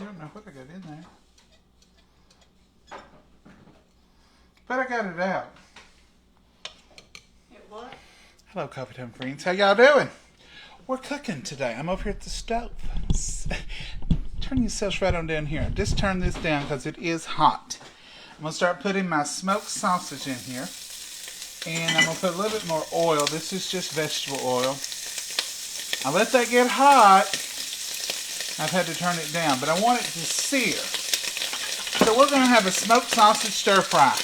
don't know what I got in there. But I got it out. It what? Hello, Coffee Time friends. How y'all doing? We're cooking today. I'm over here at the stove. Turn yourselves right on down here. Just turn this down because it is hot. I'm going to start putting my smoked sausage in here. And I'm going to put a little bit more oil. This is just vegetable oil. I let that get hot. I've had to turn it down, but I want it to sear. So we're going to have a smoked sausage stir fry.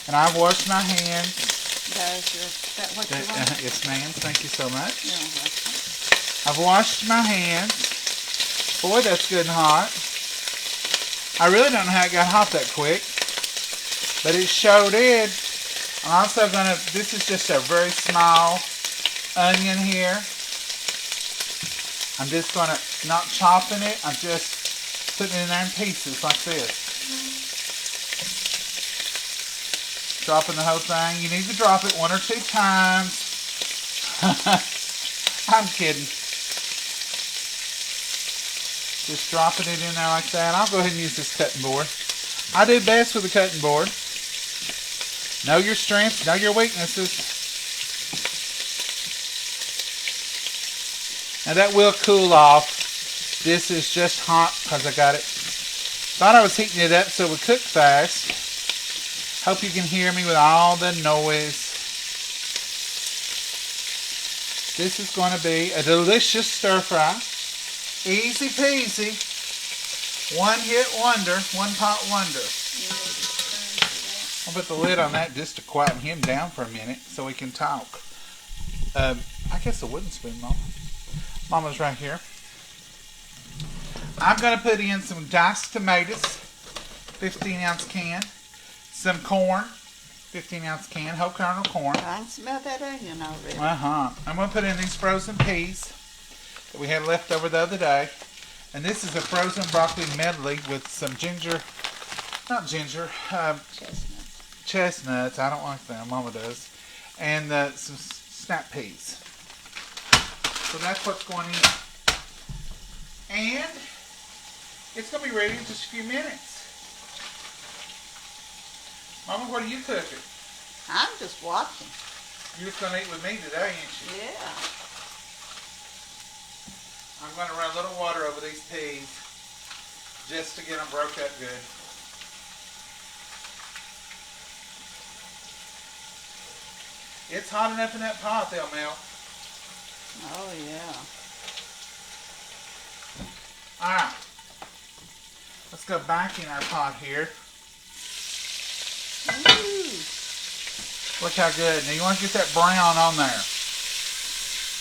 And I've washed my hands. Is that what you want? Yes, ma'am. Thank you so much. You're welcome. I've washed my hands. Boy, that's good and hot. I really don't know how it got hot that quick, but it sure did. I'm also going to, this is just a very small onion here. I'm just going to, not chopping it, I'm just putting it in there in pieces like this. Dropping the whole thing. You need to drop it 1 or 2 times. I'm kidding. Just dropping it in there like that. I'll go ahead and use this cutting board. I do best with a cutting board. Know your strengths, know your weaknesses. Now that will cool off. This is just hot because I got it. Thought I was heating it up so it would cook fast. Hope you can hear me with all the noise. This is going to be a delicious stir fry. Easy peasy. One hit wonder. One pot wonder. I'll put the lid on that just to quieten him down for a minute so we can talk. I guess a wooden spoon, Mama. Mama's right here. I'm going to put in some diced tomatoes. 15-ounce can. Some corn, 15-ounce can, whole kernel corn. I can smell that onion already. I'm going to put in these frozen peas that we had left over the other day. And this is a frozen broccoli medley with some ginger, not ginger, chestnuts. I don't like them, Mama does. And some snap peas. So that's what's going in. And it's going to be ready in just a few minutes. Mama, what are you cooking? I'm just watching. You're just going to eat with me today, ain't you? Yeah. I'm going to run a little water over these peas just to get them broke up good. It's hot enough in that pot, they'll melt. Oh, yeah. Alright. Let's go back in our pot here. Ooh. Look how good. Now you want to get that brown on there.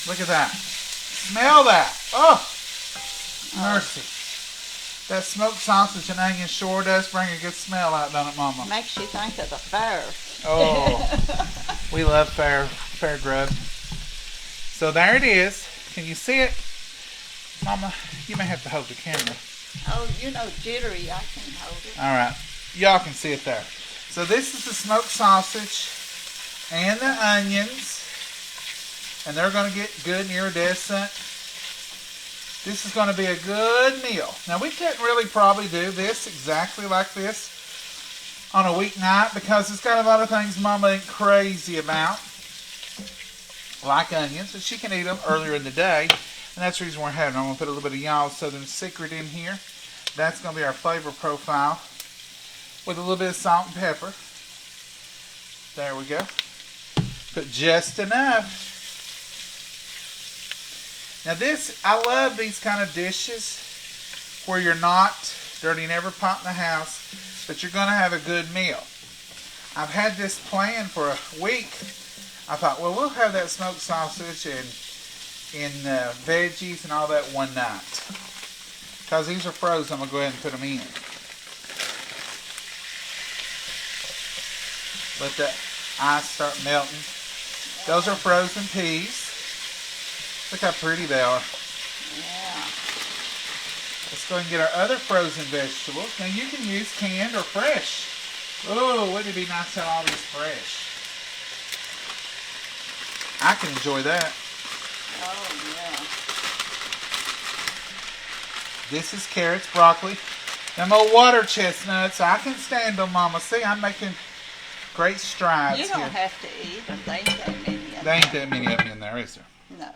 Look at that. Smell that. Oh, mercy. That smoked sausage and onion sure does bring a good smell out, don't it, Mama? Makes you think of the fair. Oh, we love fair grub. So there it is. Can you see it? Mama, you may have to hold the camera. Oh, you know, jittery, I can hold it. All right. Y'all can see it there. So this is the smoked sausage and the onions. And they're going to get good and iridescent. This is going to be a good meal. Now we couldn't really probably do this exactly like this on a weeknight because it's got a lot of things Mama ain't crazy about. Like onions. So she can eat them earlier in the day. And that's the reason we're having them. I'm going to put a little bit of y'all's Southern Secret in here. That's going to be our flavor profile. With a little bit of salt and pepper. There we go. Put just enough. Now this, I love these kind of dishes where you're not dirtying every pot in the house, but you're going to have a good meal. I've had this planned for a week. I thought, well, we'll have that smoked sausage and veggies and all that one night. Because these are frozen, I'm going to go ahead and put them in. Let the ice start melting. Those are frozen peas. Look how pretty they are. Yeah. Let's go and get our other frozen vegetables. Now you can use canned or fresh. Oh, wouldn't it be nice to have all these fresh? I can enjoy that. Oh, yeah. This is carrots, broccoli. Them old water chestnuts, I can stand them, Mama. See, I'm making great strides here. You don't have to eat them. They ain't that many of them. There ain't that many of them in there, is there? No.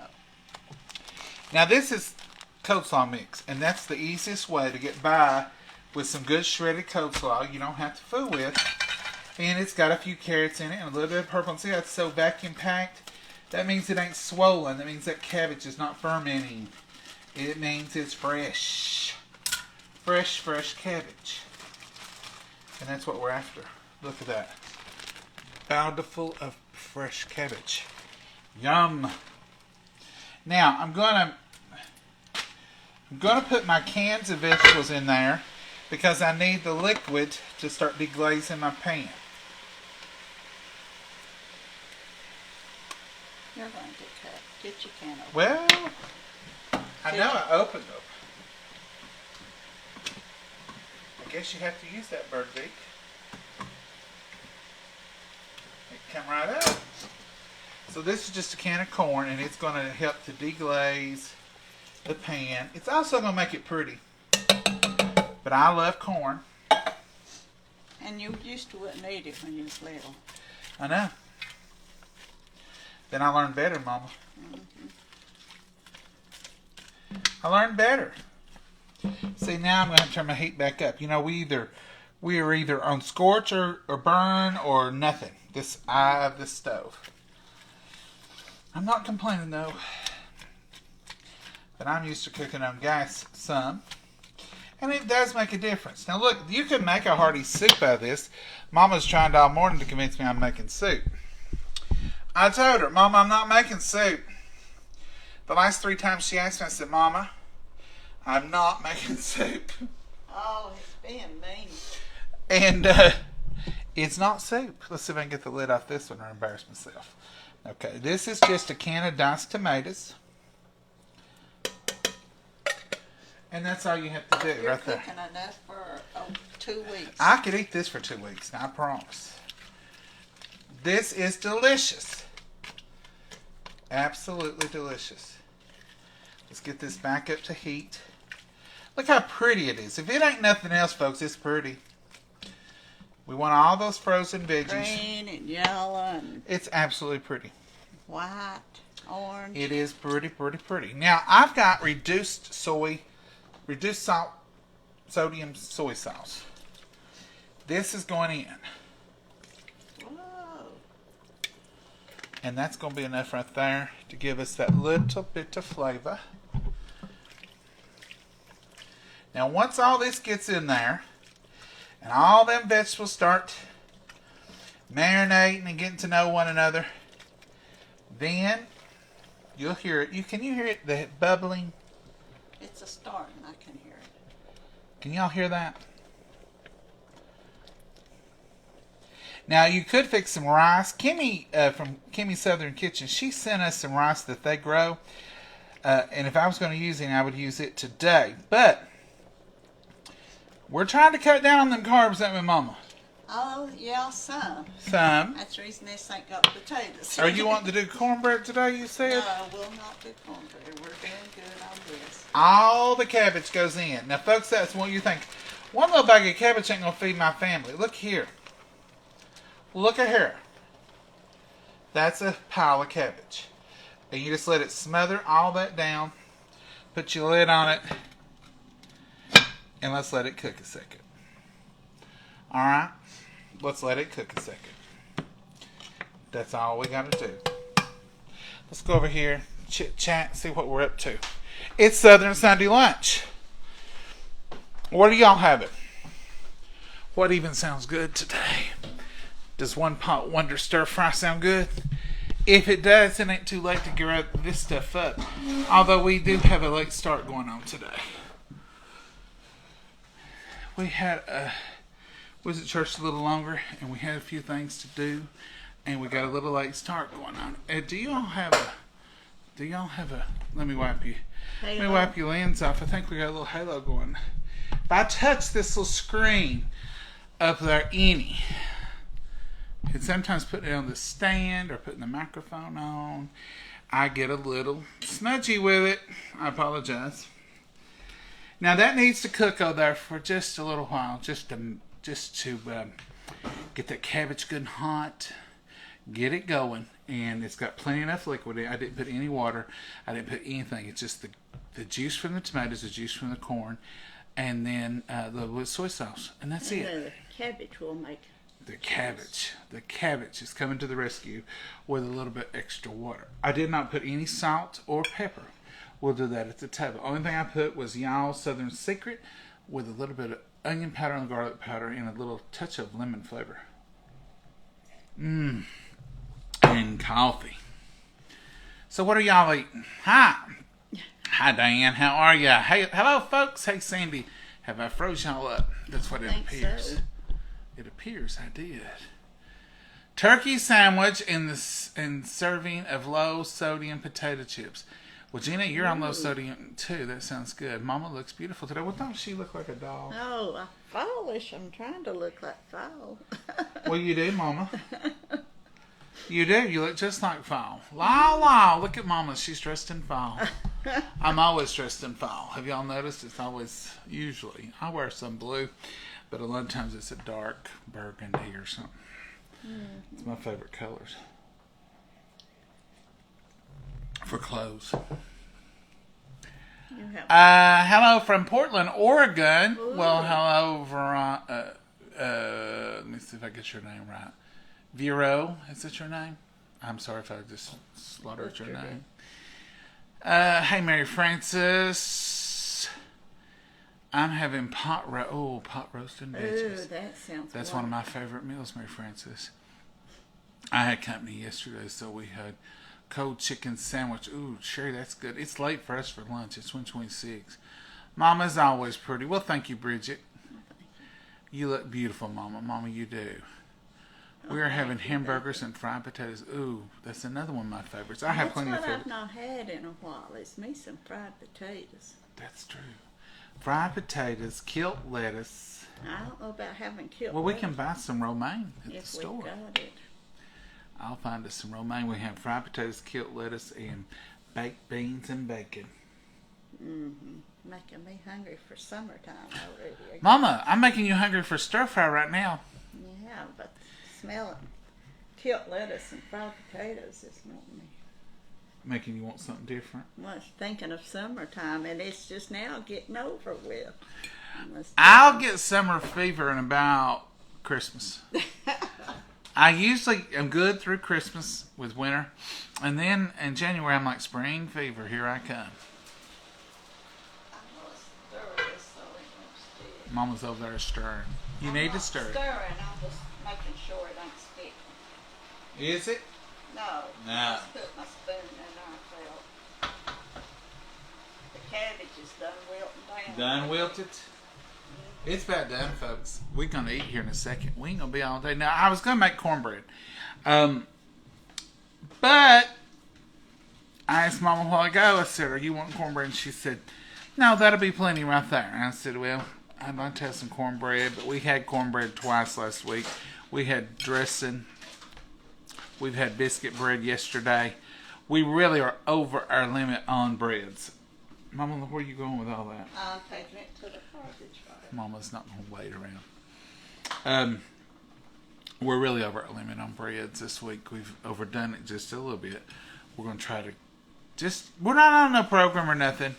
Now this is coleslaw mix, and that's the easiest way to get by with some good shredded coleslaw you don't have to fool with. And it's got a few carrots in it and a little bit of purple. And see how it's so vacuum packed? That means it ain't swollen. That means that cabbage is not fermenting. It means it's fresh. Fresh cabbage. And that's what we're after. Look at that. Bountiful of fresh cabbage. Yum. Now, I'm gonna put my cans of vegetables in there because I need the liquid to start deglazing my pan. You're going to cut. Get your can open. Well, I know I opened them. I guess you have to use that bird beak. It come right up. So this is just a can of corn, and it's going to help to deglaze the pan. It's also going to make it pretty. But I love corn. And you used to wouldn't eat it when you was little. I know. Then I learned better, Mama. Mm-hmm. I learned better. See, now I'm going to turn my heat back up. You know, we are either on scorch or burn or nothing. This eye of the stove. I'm not complaining though. But I'm used to cooking on gas some. And it does make a difference. Now look, you can make a hearty soup out of this. Mama's trying all morning to convince me I'm making soup. I told her, Mama, I'm not making soup. The last 3 times she asked me, I said, Mama, I'm not making soup. Oh, it's being mean. And it's not soup. Let's see if I can get the lid off this one or embarrass myself. Okay, this is just a can of diced tomatoes. And that's all you have to do. You're right there. cooking enough for 2 weeks. I could eat this for 2 weeks, now I promise. This is delicious. Absolutely delicious. Let's get this back up to heat. Look how pretty it is. If it ain't nothing else, folks, it's pretty. We want all those frozen veggies. Green and yellow and It's absolutely pretty. white, orange. It is pretty, pretty, pretty. Now, I've got reduced sodium soy sauce. This is going in. Whoa. And that's going to be enough right there to give us that little bit of flavor. Now, once all this gets in there, and all them vegetables start marinating and getting to know one another, then you'll hear it. Can you hear it? The bubbling? It's a start and I can hear it. Can y'all hear that? Now, you could fix some rice. Kimmy from Kimmy's Southern Kitchen, she sent us some rice that they grow. And if I was going to use it, I would use it today. But we're trying to cut down on them carbs, ain't we, Mama? Oh, yeah, some. Some. That's the reason this ain't got potatoes. Are you wanting to do cornbread today, you said? No, we'll not do cornbread. We're doing good on this. All the cabbage goes in. Now, folks, that's what you think. One little bag of cabbage ain't going to feed my family. Look here. Look at here. That's a pile of cabbage. And you just let it smother all that down. Put your lid on it. And let's let it cook a second. Alright? Let's let it cook a second. That's all we got to do. Let's go over here, chit chat, see what we're up to. It's Southern Sunday lunch. What are y'all having? What even sounds good today? Does one pot wonder stir fry sound good? If it does, it ain't too late to get this stuff up. Although we do have a late start going on today. We had was at church a little longer, and we had a few things to do, and we got a little late start going on. Do y'all have a? Let me wipe you. Halo. Let me wipe your lens off. I think we got a little halo going. If I touch this little screen up there any, and sometimes putting it on the stand or putting the microphone on, I get a little smudgy with it. I apologize. Now that needs to cook over there for just a little while, just to get that cabbage good and hot, get it going, and it's got plenty enough liquid in it. I didn't put any water. I didn't put anything. It's just the juice from the tomatoes, the juice from the corn, and then the soy sauce, and that's it. The cabbage will make. The cabbage is coming to the rescue with a little bit extra water. I did not put any salt or pepper. We'll do that at the table. Only thing I put was y'all's Southern Secret with a little bit of onion powder and garlic powder and a little touch of lemon flavor. And coffee. So what are y'all eating? Hi, Diane. How are ya? Hey, hello, folks. Hey, Sandy. Have I froze y'all up? That's what it appears. So. It appears I did. Turkey sandwich and serving of low sodium potato chips. Well, Gina, you're on low sodium too. That sounds good. Mama looks beautiful today. Well, don't she look like a doll? Oh, fallish. I'm trying to look like fall. Well, you do, Mama. You do. You look just like fall. La. Look at Mama. She's dressed in fall. I'm always dressed in fall. Have y'all noticed? It's always, usually, I wear some blue, but a lot of times it's a dark burgundy or something. It's my favorite colors for clothes. Hello from Portland, Oregon. Ooh. Well, hello, let me see if I get your name right. Vero, is that your name? I'm sorry if I just slaughtered your name. Hey, Mary Francis. I'm having pot roasted veggies. Ooh, that sounds That's one of my favorite meals, Mary Francis. I had company yesterday, so we had cold chicken sandwich. Ooh, Sherry, that's good. It's late for us for lunch. It's 1:26. Mama's always pretty. Well, thank you, Bridget. You look beautiful, Mama. Mama, you do. We are having hamburgers and fried potatoes. Ooh, that's another one of my favorites. I have plenty of favorites. That's what I've not had in a while. It's me some fried potatoes. That's true. Fried potatoes, kilt lettuce. I don't know about having kilt Well, lettuce. we can buy some romaine at the If store. we've got it. I'll find us some romaine. We have fried potatoes, kilt lettuce, and baked beans and bacon. Making me hungry for summertime already. Mama, I'm making you hungry for stir fry right now. Yeah, but smelling kilt lettuce and fried potatoes is not me. Making you want something different. I was thinking of summertime, and it's just now getting over with. I'll get summer fever in about Christmas. I usually am good through Christmas with winter. And then in January, I'm like, spring fever, here I come. Mama's over there stirring. You need to stir it. Stirring, I'm just making sure it ain't sticking. Is it? No. No. I just put my spoon in there. The cabbage is done wilting down. Done wilted? It's about done, folks. We're going to eat here in a second. We ain't going to be all day. Now, I was going to make cornbread. But I asked Mama a while ago, I said, are you wanting cornbread? And she said, no, that'll be plenty right there. And I said, well, I'd like to have some cornbread. But we had cornbread twice last week. We had dressing. We've had biscuit bread yesterday. We really are over our limit on breads. Mama, where are you going with all that? I'm taking it to the garbage fire. Mama's not going to wait around. We're really over our limit on breads this week. We've overdone it just a little bit. We're going to try to we're not on no program or nothing.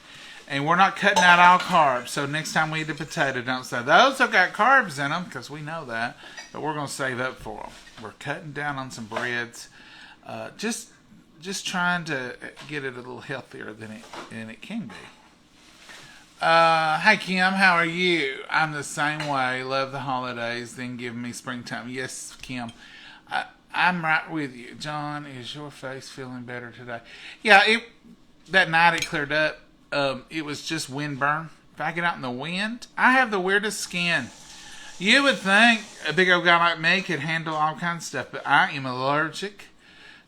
And we're not cutting out all carbs. So next time we eat a potato, don't say, those have got carbs in them, because we know that. But we're going to save up for them. We're cutting down on some breads. Just trying to get it a little healthier than it can be. Hey Kim, how are you? I'm the same way. Love the holidays, then give me springtime. Yes, Kim. I'm right with you. John, is your face feeling better today? Yeah, that night it cleared up. It was just windburn. If I get out in the wind, I have the weirdest skin. You would think a big old guy like me could handle all kinds of stuff, but I am allergic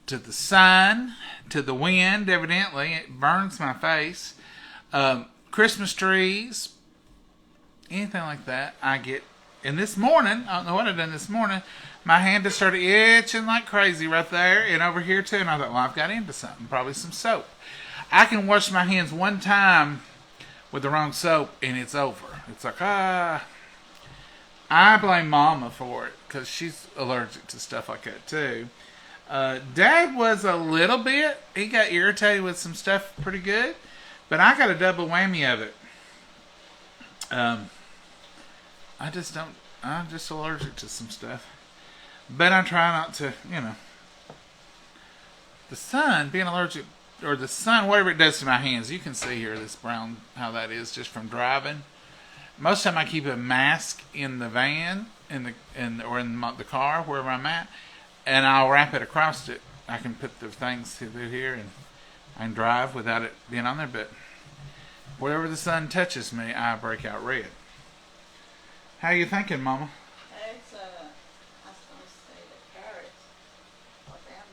to the sun, to the wind, evidently. It burns my face. Christmas trees, anything like that, I get. And this morning, I don't know what I done this morning, my hand just started itching like crazy right there and over here too. And I thought, well, I've got into something, probably some soap. I can wash my hands one time with the wrong soap, and it's over. It's like, I blame Mama for it because she's allergic to stuff like that too. Dad was a little bit. He got irritated with some stuff pretty good, but I got a double whammy of it. I just don't. I'm just allergic to some stuff, but I try not to. The sun, being allergic, or the sun, whatever it does to my hands. You can see here this brown, how that is just from driving. Most of the time I keep a mask in the van, or in the car, wherever I'm at, and I'll wrap it across it. I can put the things through here, and I can drive without it being on there. But wherever the sun touches me, I break out red. How you thinking, Mama? It's, I was going to say the carrots are damn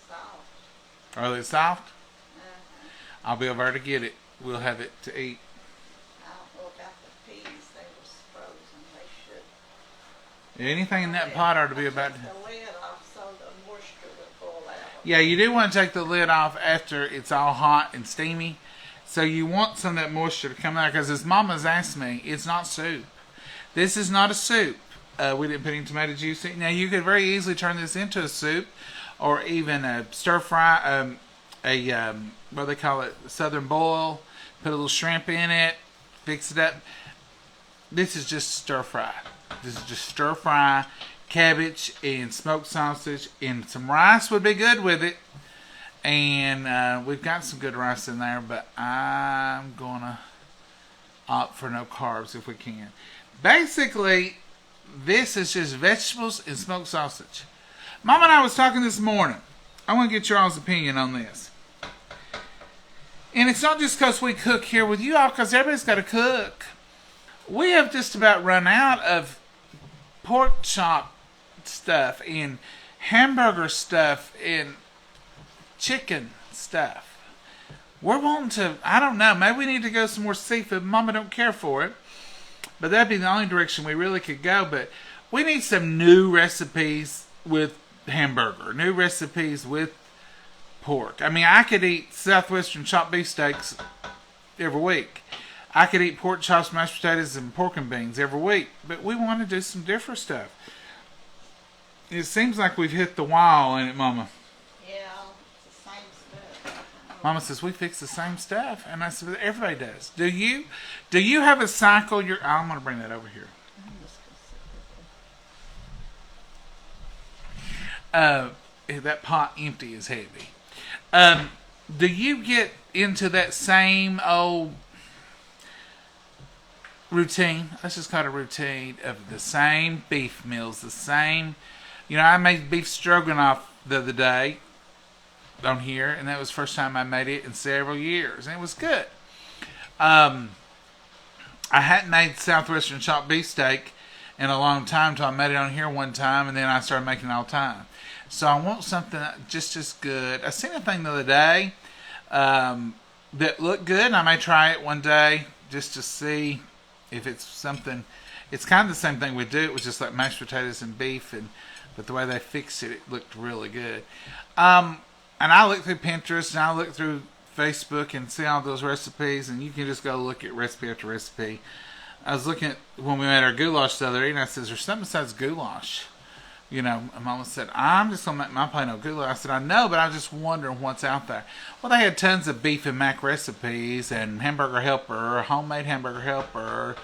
soft. Are they soft? Uh-huh. I'll be over there to get it. We'll have it to eat. I don't know about the peas. They was frozen. They should. Anything in that pot ought to be about. Take the lid off so the moisture will pull out. Yeah, you do want to take the lid off after it's all hot and steamy. So you want some of that moisture to come out, because as Mama's asked me, it's not soup. This is not a soup. We didn't put any tomato juice in it. Now, you could very easily turn this into a soup, or even a stir fry, what do they call it, southern boil, put a little shrimp in it, fix it up. This is just stir fry. This is just stir fry, cabbage and smoked sausage, and some rice would be good with it. And we've got some good rice in there, but I'm going to opt for no carbs if we can. Basically, this is just vegetables and smoked sausage. Mama and I was talking this morning. I want to get your all's opinion on this. And it's not just because we cook here with you all, because everybody's got to cook. We have just about run out of pork chop stuff and hamburger stuff and chicken stuff. We're wanting to, I don't know, maybe we need to go some more seafood. Mama don't care for it. But that'd be the only direction we really could go. But we need some new recipes with hamburger. New recipes with pork. I mean, I could eat Southwestern chopped beef steaks every week. I could eat pork chops, mashed potatoes, and pork and beans every week. But we want to do some different stuff. It seems like we've hit the wall, ain't it, Mama? Yeah, it's the same stuff. Mama says, we fix the same stuff. And I said, everybody does. Do you? Do you have a cycle? I'm going to bring that over here. That pot empty is heavy. Do you get into that same old routine? Let's just call it a routine of the same beef meals, the same. I made beef stroganoff the other day on here, and that was the first time I made it in several years, and it was good. I hadn't made Southwestern chopped beef steak in a long time until I made it on here one time, and then I started making it all the time. So I want something just as good. I seen a thing the other day that looked good, and I may try it one day just to see if it's something. It's kind of the same thing we do. It was just like mashed potatoes and beef, but the way they fixed it, it looked really good. And I looked through Pinterest, and I looked through Facebook and see all those recipes, and you can just go look at recipe after recipe. I was looking at when we made our goulash the other day, and I said, there's something besides goulash. And Mama said, I'm just going to make my plain old goulash. I said, I know, but I'm just wondering what's out there. Well, they had tons of beef and mac recipes and hamburger helper, homemade hamburger helper,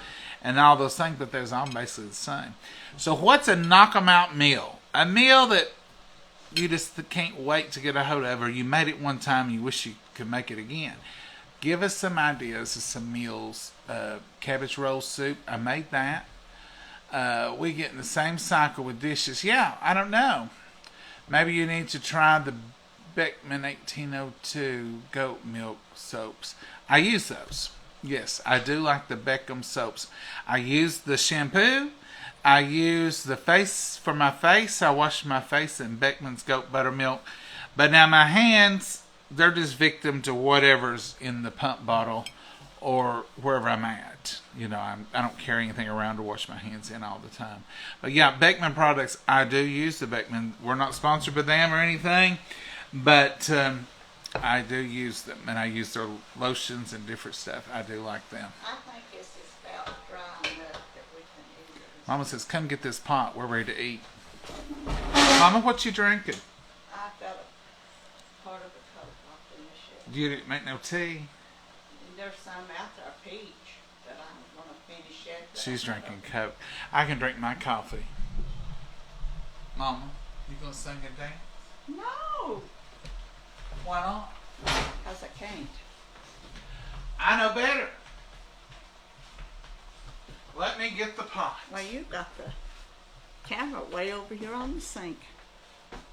and all those things, but they was all basically the same. So what's a knock 'em out meal? A meal that you just can't wait to get a hold of, or you made it one time and you wish you could make it again. Give us some ideas of some meals. Cabbage roll soup, I made that. We get in the same cycle with dishes. Yeah, I don't know. Maybe you need to try the Beckman 1802 goat milk soaps. I use those. Yes, I do like the Beckham soaps. I use the shampoo. I use the face for my face. I wash my face in Beckman's goat buttermilk. But now my hands, they're just victim to whatever's in the pump bottle or wherever I'm at. I don't carry anything around to wash my hands in all the time. But yeah, Beckman products, I do use the Beckman. We're not sponsored by them or anything. But I do use them, and I use their lotions and different stuff. I do like them. I think it's just about dry enough that we can eat it. Mama says, come get this pot. We're ready to eat. Mama, what you drinking? I've got a part of a Coke locked in the shelf. You didn't make no tea. There's some out there, peach, that I'm going to finish yet. She's drinking Coke. I can drink my coffee. Mama, you gonna sing and dance? No, Why not? because I can't. I know better. Let me get the pot. Well, you got the camera way over here on the sink.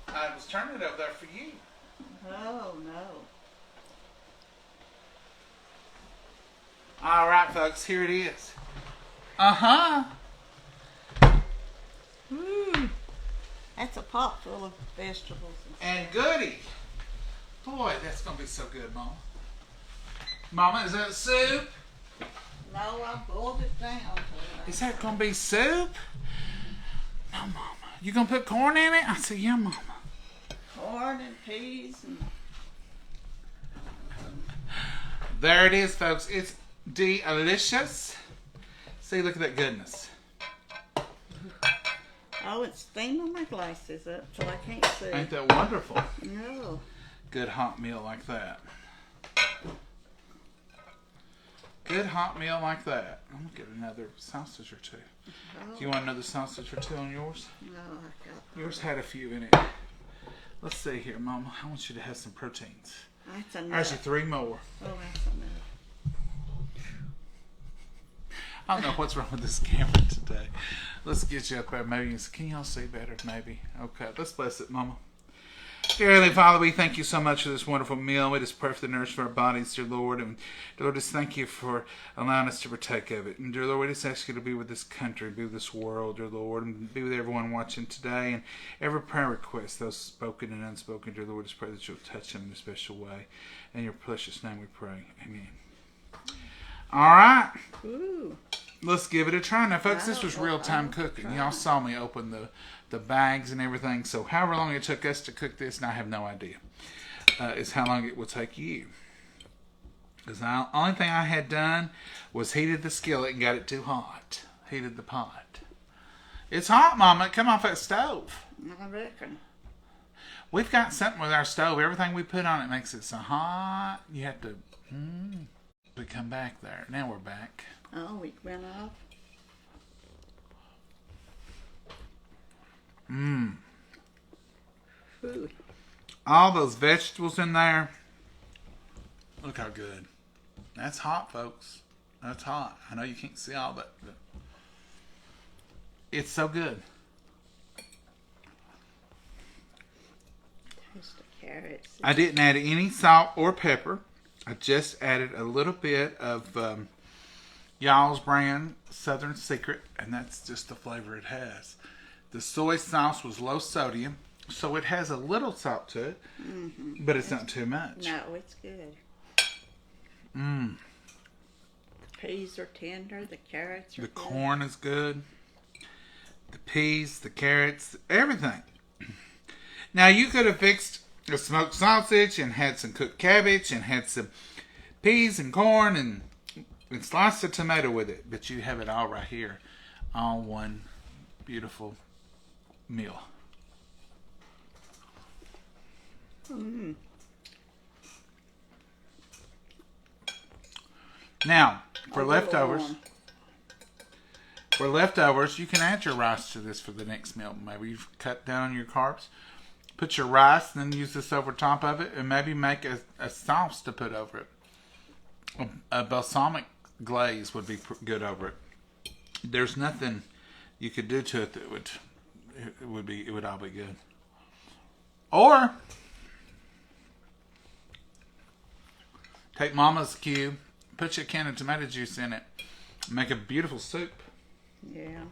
I was turning it over there for you. Oh, no. All right, folks, here it is. Uh-huh. That's a pot full of vegetables. And goody. Boy, that's going to be so good, Mama. Mama, is that soup? No, I boiled it down. Is that going to be soup? No, Mama. You going to put corn in it? I said, yeah, Mama. Corn and peas and... There it is, folks. It's delicious. See, look at that goodness. Oh, it's steaming my glasses up so I can't see. Ain't that wonderful? No. Good hot meal like that. Good hot meal like that. I'm going to get another sausage or two. Oh. Do you want another sausage or two on yours? No, I got... Yours had a few in it. Let's see here, Mama. I want you to have some proteins. That's enough. There's your 3 more. Oh, that's enough. I don't know what's wrong with this camera today. Let's get you up there. Maybe can y'all see better? Maybe. Okay. Let's bless it, Mama. Dear Heavenly Father, we thank you so much for this wonderful meal. We just pray for the nourishment for our bodies, dear Lord. And dear Lord, just thank you for allowing us to partake of it. And dear Lord, we just ask you to be with this country, be with this world, dear Lord, and be with everyone watching today. And every prayer request, those spoken and unspoken, dear Lord, just pray that you'll touch them in a special way. In your precious name we pray. Amen. All right. Ooh. Let's give it a try. Now, folks, this was real-time cooking. Y'all saw me open the bags and everything. So however long it took us to cook this, and I have no idea, is how long it will take you. Because the only thing I had done was heated the skillet and got it too hot. Heated the pot. It's hot, Mama. It come off that stove. I reckon. We've got something with our stove. Everything we put on it makes it so hot. You have to... We come back there. Now we're back. Oh, we went off. Ooh. All those vegetables in there. Look how good. That's hot, folks. That's hot. I know you can't see all that, but it's so good. Taste the carrots. I didn't add any salt or pepper. I just added a little bit of y'all's brand Southern Secret, and that's just the flavor it has. The soy sauce was low sodium, so it has a little salt to it, but it's not too much. No, it's good. The peas are tender. The carrots are The good. corn is good. The peas, the carrots, everything. Now, you could have fixed a smoked sausage and had some cooked cabbage and had some peas and corn and sliced a tomato with it. But you have it all right here on one beautiful meal. Now, for leftovers, you can add your rice to this for the next meal. Maybe you've cut down on your carbs. Put your rice and then use this over top of it, and maybe make a sauce to put over it. A balsamic glaze would be good over it. There's nothing you could do to it that it would all be good. Or take Mama's cube, put your can of tomato juice in it, and make a beautiful soup. Yeah.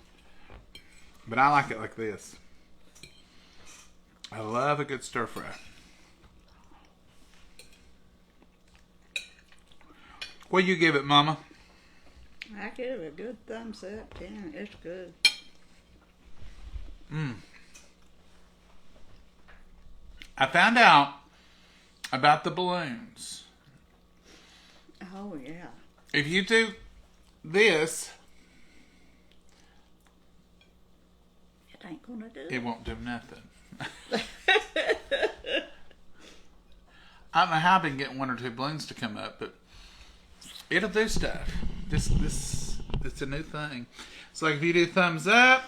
But I like it like this. I love a good stir fry. What do you give it, Mama? I give it a good thumbs up. 10. It's good. I found out about the balloons. Oh, yeah. If you do this, It ain't gonna do it won't do nothing. I don't know how I've been getting 1 or 2 balloons to come up, but it'll do stuff. This it's a new thing. So like if you do thumbs up,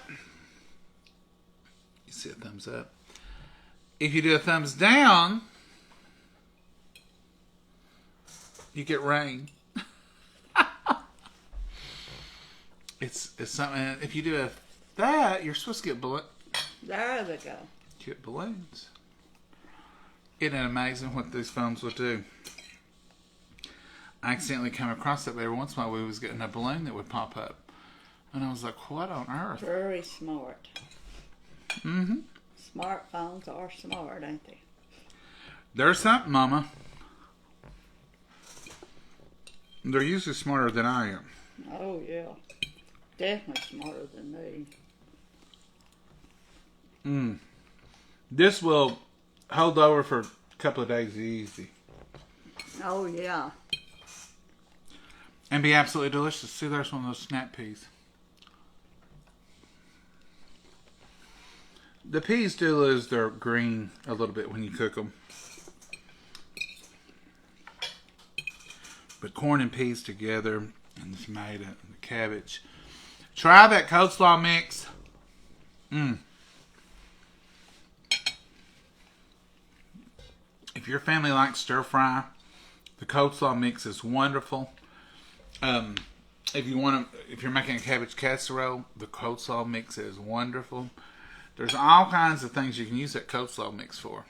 you see a thumbs up. If you do a thumbs down, you get rain. It's something. If you do that, you're supposed to get There we go. get balloons. Isn't it amazing what these phones will do? I accidentally came across that every once in a while we was getting a balloon that would pop up. And I was like, what on earth? Very smart. Mm-hmm. Smartphones are smart, ain't they? There's something, Mama. They're usually smarter than I am. Oh, yeah. Definitely smarter than me. This will hold over for a couple of days easy. Oh, yeah. And be absolutely delicious. See, there's one of those snap peas. The peas do lose their green a little bit when you cook them. But corn and peas together, and the tomato and the cabbage. Try that coleslaw mix. If your family likes stir fry, the coleslaw mix is wonderful. If you're making a cabbage casserole, the coleslaw mix is wonderful. There's all kinds of things you can use that coleslaw mix for.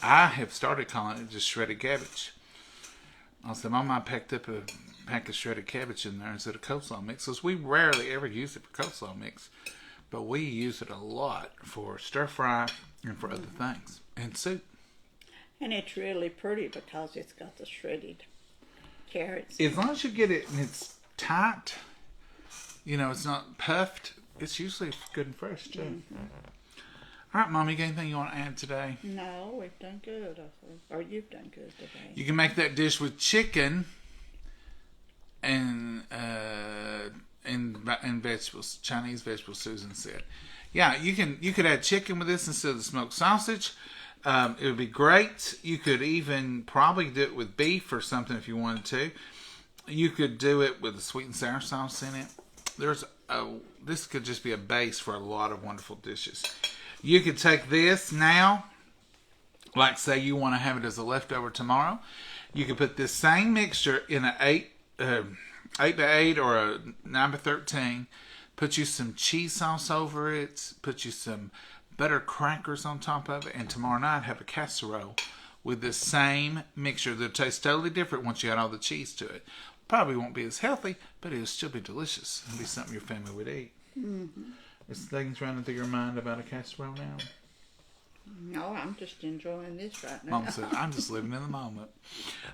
I have started calling it just shredded cabbage. I said, Mama, I packed up a pack of shredded cabbage in there instead of coleslaw mix. Because we rarely ever use it for coleslaw mix. But we use it a lot for stir fry and for other things. And soup. And it's really pretty because it's got the shredded carrots. As long as you get it and it's tight, it's not puffed, it's usually good and fresh too. Mm-hmm. All right, Mom, you got anything you want to add today? No, we've done good, I think. Or you've done good today. You can make that dish with chicken and vegetables, Chinese vegetables, Susan said. Yeah, you could add chicken with this instead of the smoked sausage. It would be great. You could even probably do it with beef or something if you wanted to. You could do it with a sweet and sour sauce in it. This could just be a base for a lot of wonderful dishes. You could take this now, like say you want to have it as a leftover tomorrow. You could put this same mixture in an 8 by 8 or a 9 by 13. Put you some cheese sauce over it. Put you some butter crackers on top of it. And tomorrow night have a casserole with this same mixture. That'll taste totally different once you add all the cheese to it. Probably won't be as healthy, but it'll still be delicious. It'll be something your family would eat. Mm-hmm. Is things running through your mind about a casserole now? No, I'm just enjoying this right now. Mama said, I'm just living in the moment.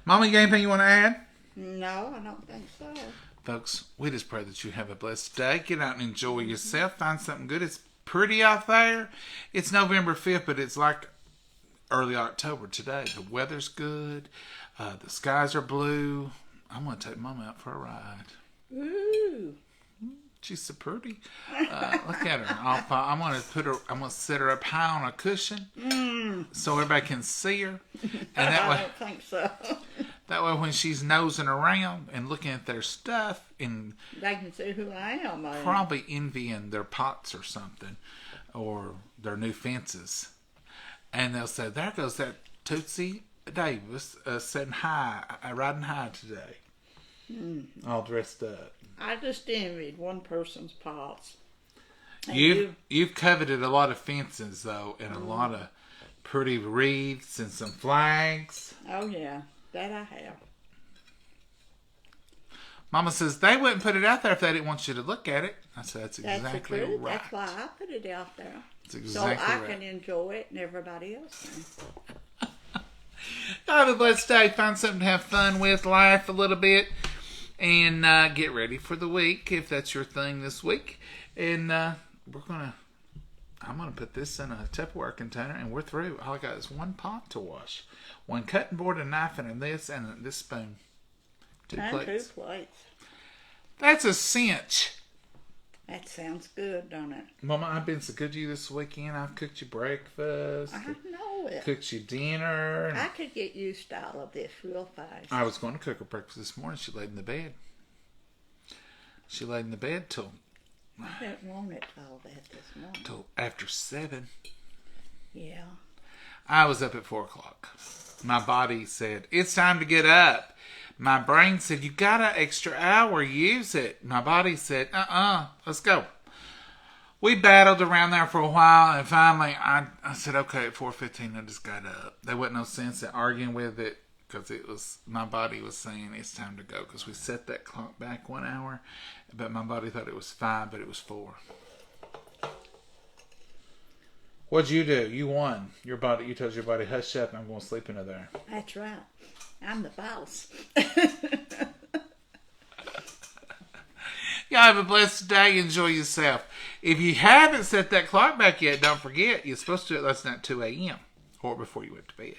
Mama, you got anything you want to add? No, I don't think so. Folks, we just pray that you have a blessed day. Get out and enjoy yourself. Find something good. It's pretty out there. It's November 5th, but it's like early October today. The weather's good. The skies are blue. I'm going to take Mama out for a ride. Ooh. She's so pretty. Look at her. I'm going to set her up high on a cushion so everybody can see her. And that way, I don't think so. That way when she's nosing around and looking at their stuff and they can see who I am. Probably envying their pots or something or their new fences. And they'll say, there goes that Tootsie Davis riding high today. All dressed up. I just envied one person's pots. You've coveted a lot of fences though, and a lot of pretty wreaths and some flags. Oh yeah, that I have. Mama says they wouldn't put it out there if they didn't want you to look at it. I said that's exactly right. That's why I put it out there. That's exactly so I right. can enjoy it and everybody else can. Have a blessed day. Find something to have fun with. Laugh a little bit. And get ready for the week if that's your thing this week. And we're going to I'm going to put this in a Tupperware container, and we're through. All I got is one pot to wash. One cutting board, a knife, and this spoon. Two plates. 2 plates. That's a cinch. That sounds good, don't it? Mama, I've been so good to you this weekend. I've cooked you breakfast. I know it. Cooked you dinner. I could get used to all of this real fast. I was going to cook her breakfast this morning. She laid in the bed. She laid in the bed till... I didn't want it all that this morning. Till after 7. Yeah. I was up at 4 o'clock. My body said, it's time to get up. My brain said, you got an extra hour, use it. My body said, let's go. We battled around there for a while, and finally I said, okay, at 4:15 I just got up. There wasn't no sense in arguing with it, because my body was saying it's time to go, because we set that clock back 1 hour, but my body thought it was 5, but it was 4. What'd you do? You won. You told your body, hush up, I'm going to sleep into there. That's right. I'm the boss. Y'all have a blessed day. Enjoy yourself. If you haven't set that clock back yet, don't forget, you're supposed to do it less than 2 a.m. or before you went to bed.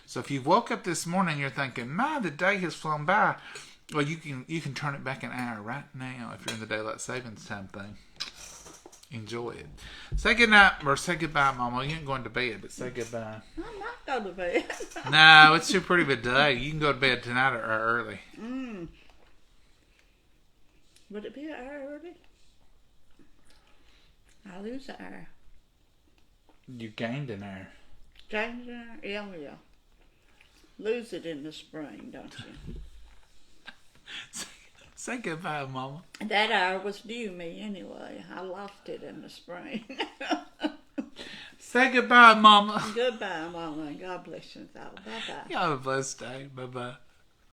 So if you woke up this morning and you're thinking, the day has flown by, well, you can turn it back an hour right now if you're in the daylight savings time thing. Enjoy it. Say good night or say goodbye, Mama. You ain't going to bed, but say goodbye. I'm not going to bed. No, it's too pretty of a day. You can go to bed tonight or early. Would it be an hour early? I lose an hour. You gained an hour. Gained an hour? Yeah. Lose it in the spring, don't you? Say goodbye, Mama. That hour was due me anyway. I lost it in the spring. Say goodbye, Mama. Goodbye, Mama. God bless you all. Bye-bye. Y'all have a blessed day. Bye-bye.